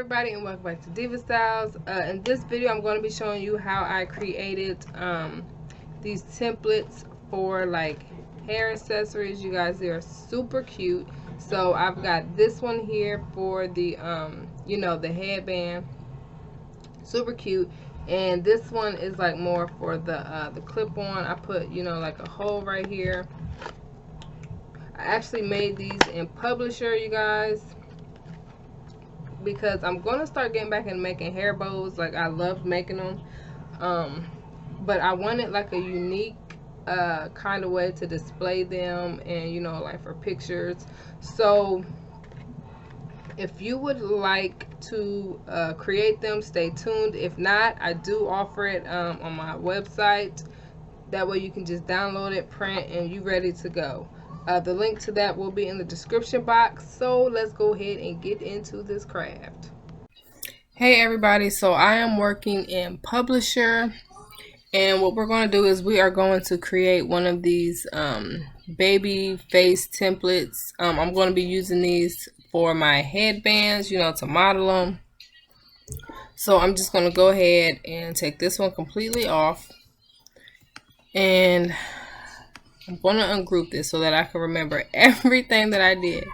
everybody, and welcome back to Diva Styles. In this video I'm going to be showing you how I created these templates for like hair accessories. You guys, they are super cute. So I've got this one here for the the headband, super cute, and this one is like more for the clip-on. I put like a hole right here. I actually made these in Publisher, you guys, because I'm gonna start getting back into making hair bows. Like, I love making them, but I wanted like a unique kind of way to display them, and like for pictures. So if you would like to create them, stay tuned. If not, I do offer it on my website. That way you can just download it, print, and you ready to go. The link to that will be in the description box. So let's go ahead and get into this craft. Hey everybody, so I am working in Publisher, and what we're going to do is we are going to create one of these baby face templates. I'm going to be using these for my headbands, to model them. So I'm just going to go ahead and take this one completely off, and I'm going to ungroup this so that I can remember everything that I did.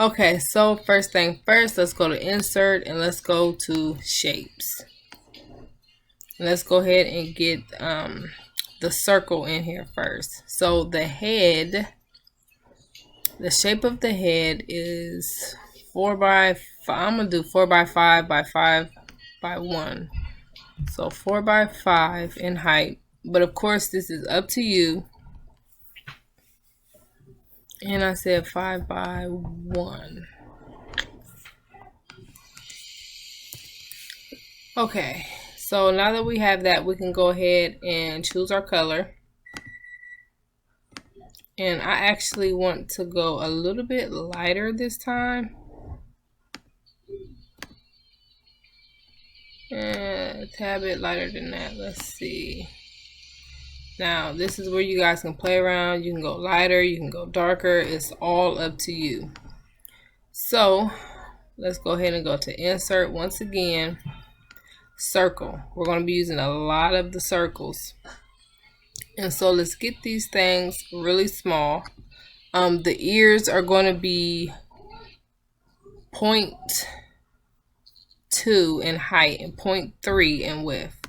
Okay, so first thing first, let's go to insert and let's go to shapes. Let's go ahead and get the circle in here first. So the head, the shape of the head is 4 by 5. I'm going to do 4 by 5 by 5 by 1. So 4 by 5 in height. But of course, this is up to you. And I said 5 by 1. Okay, so now that we have that, we can go ahead and choose our color. And I actually want to go a little bit lighter this time. And a tad bit lighter than that. Let's see. Now, this is where you guys can play around. You can go lighter, you can go darker. It's all up to you. So, let's go ahead and go to insert once again. Circle. We're going to be using a lot of the circles. And so, let's get these things really small. The ears are going to be 0.2 in height and 0.3 in width.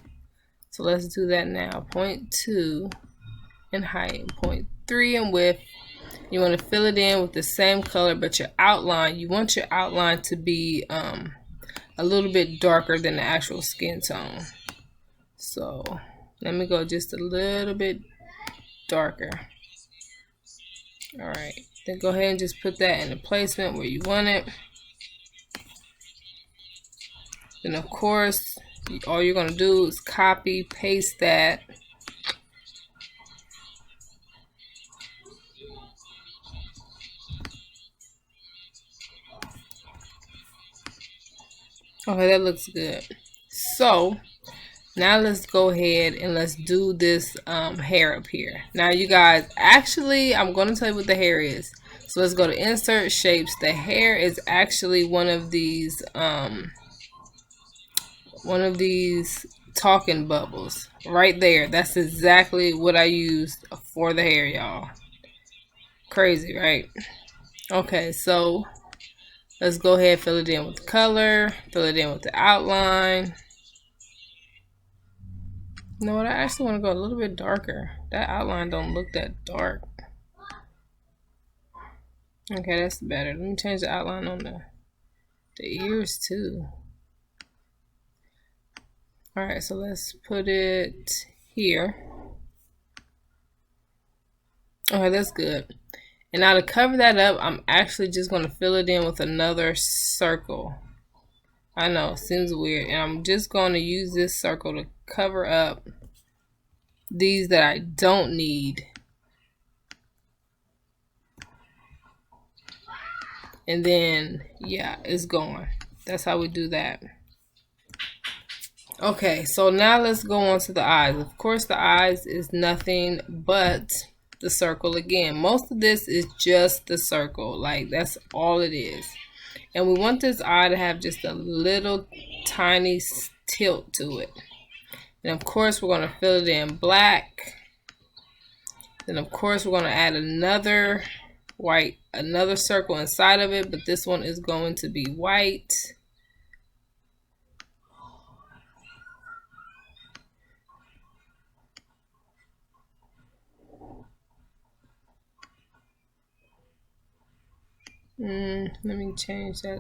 So let's do that now. 0.2 in height, 0.3 in width. You want to fill it in with the same color, but your outline, you want your outline to be a little bit darker than the actual skin tone. So let me go just a little bit darker. All right, then go ahead and just put that in the placement where you want it. Then of course, all you're going to do is copy, paste that. Okay, that looks good. So now let's go ahead and let's do this hair up here. Now you guys, actually I'm going to tell you what the hair is. So let's go to insert shapes. The hair is actually one of these talking bubbles right there. That's exactly what I used for the hair, y'all. Crazy, right? Okay, so let's go ahead and fill it in with the color, fill it in with the outline. You know what, I actually want to go a little bit darker. That outline don't look that dark. Okay, that's better. Let me change the outline on the ears too. Alright, so let's put it here. Okay, that's good. And now to cover that up, I'm actually just going to fill it in with another circle. I know, seems weird. And I'm just going to use this circle to cover up these that I don't need. And then, yeah, it's gone. That's how we do that. Okay, so now let's go on to the eyes. Of course, the eyes is nothing but the circle again. Most of this is just the circle. Like, that's all it is. And we want this eye to have just a little tiny tilt to it. And of course, we're going to fill it in black. Then of course, we're going to add another circle inside of it, but this one is going to be white. Let me change that.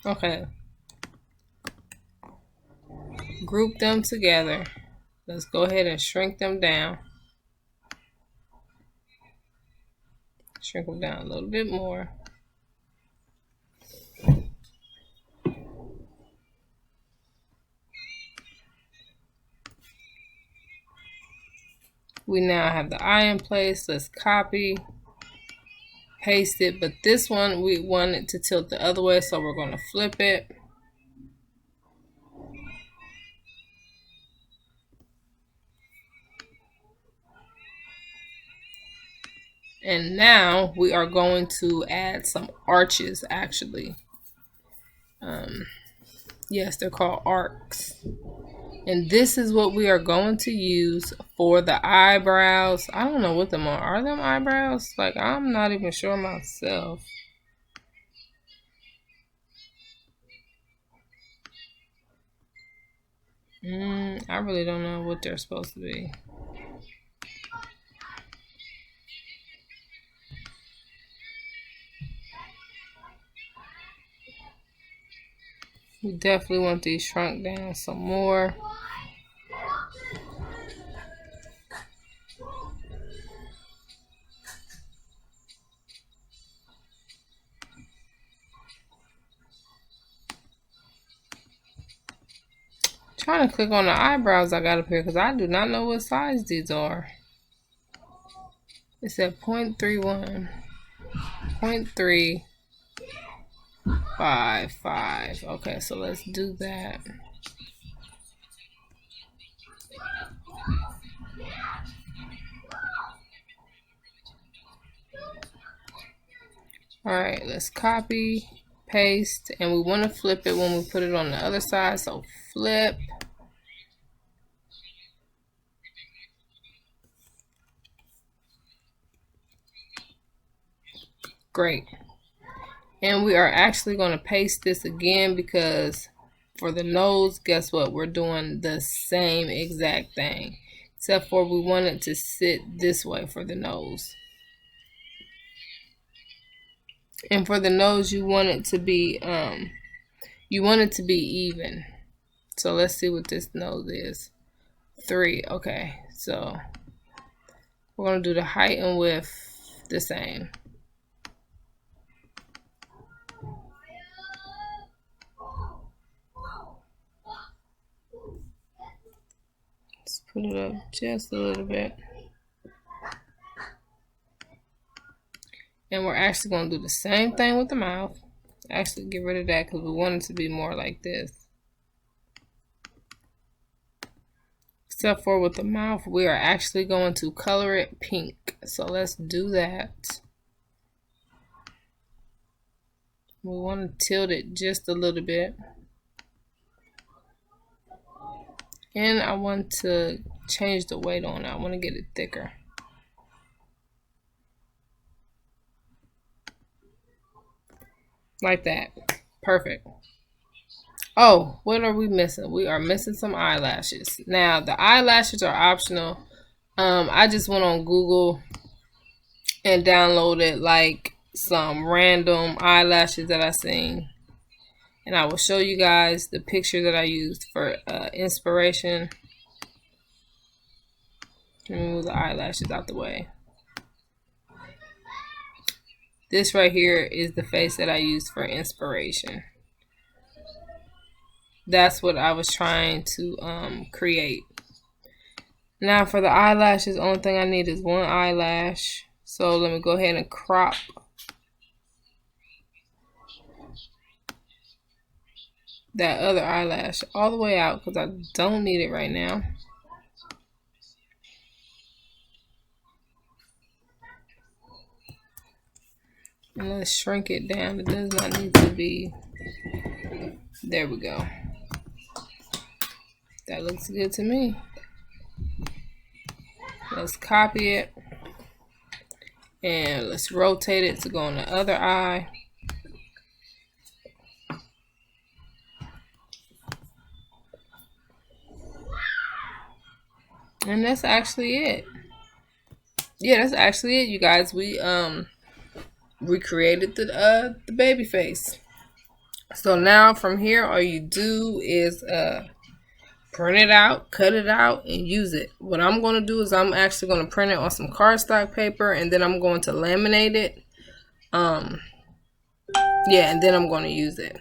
Okay. Group them together. Let's go ahead and shrink them down. Shrink them down a little bit more. We now have the eye in place. Let's copy, paste it. But this one, we want it to tilt the other way, so we're going to flip it. And now we are going to add some arches, actually. Yes, they're called arcs. And this is what we are going to use for the eyebrows. I don't know what them are. Are them eyebrows? Like, I'm not even sure myself. I really don't know what they're supposed to be. We definitely want these shrunk down some more. Trying to click on the eyebrows I got up here because I do not know what size these are. It's at 0.31, 0.355. Okay, so let's do that. All right, let's copy, paste, and we want to flip it when we put it on the other side. So flip. Great. And we are actually going to paste this again because for the nose, guess what? We're doing the same exact thing, except for we want it to sit this way for the nose. And for the nose, you want it to be even. So let's see what this nose is. 3. Okay, so we're going to do the height and width the same. Let's put it up just a little bit. And we're actually going to do the same thing with the mouth. Actually, get rid of that because we want it to be more like this. Except for with the mouth, we are actually going to color it pink. So let's do that. We want to tilt it just a little bit. And I want to change the weight on it. I want to get it thicker. Like that. Perfect. Oh, what are we missing? We are missing some eyelashes. Now, the eyelashes are optional. I just went on Google and downloaded like some random eyelashes that I seen. And I will show you guys the picture that I used for inspiration. Let me move the eyelashes out the way. This right here is the face that I used for inspiration. That's what I was trying to create. Now for the eyelashes, only thing I need is one eyelash. So let me go ahead and crop that other eyelash all the way out because I don't need it right now. And let's shrink it down. It does not need to be. There we go. That looks good to me. Let's copy it. And let's rotate it to go on the other eye. And that's actually it. Yeah, that's actually it, you guys. We recreated the baby face. So now from here, all you do is print it out, cut it out, and use it. What I'm going to do is I'm actually going to print it on some cardstock paper, and then I'm going to laminate it. Yeah, and then I'm going to use it.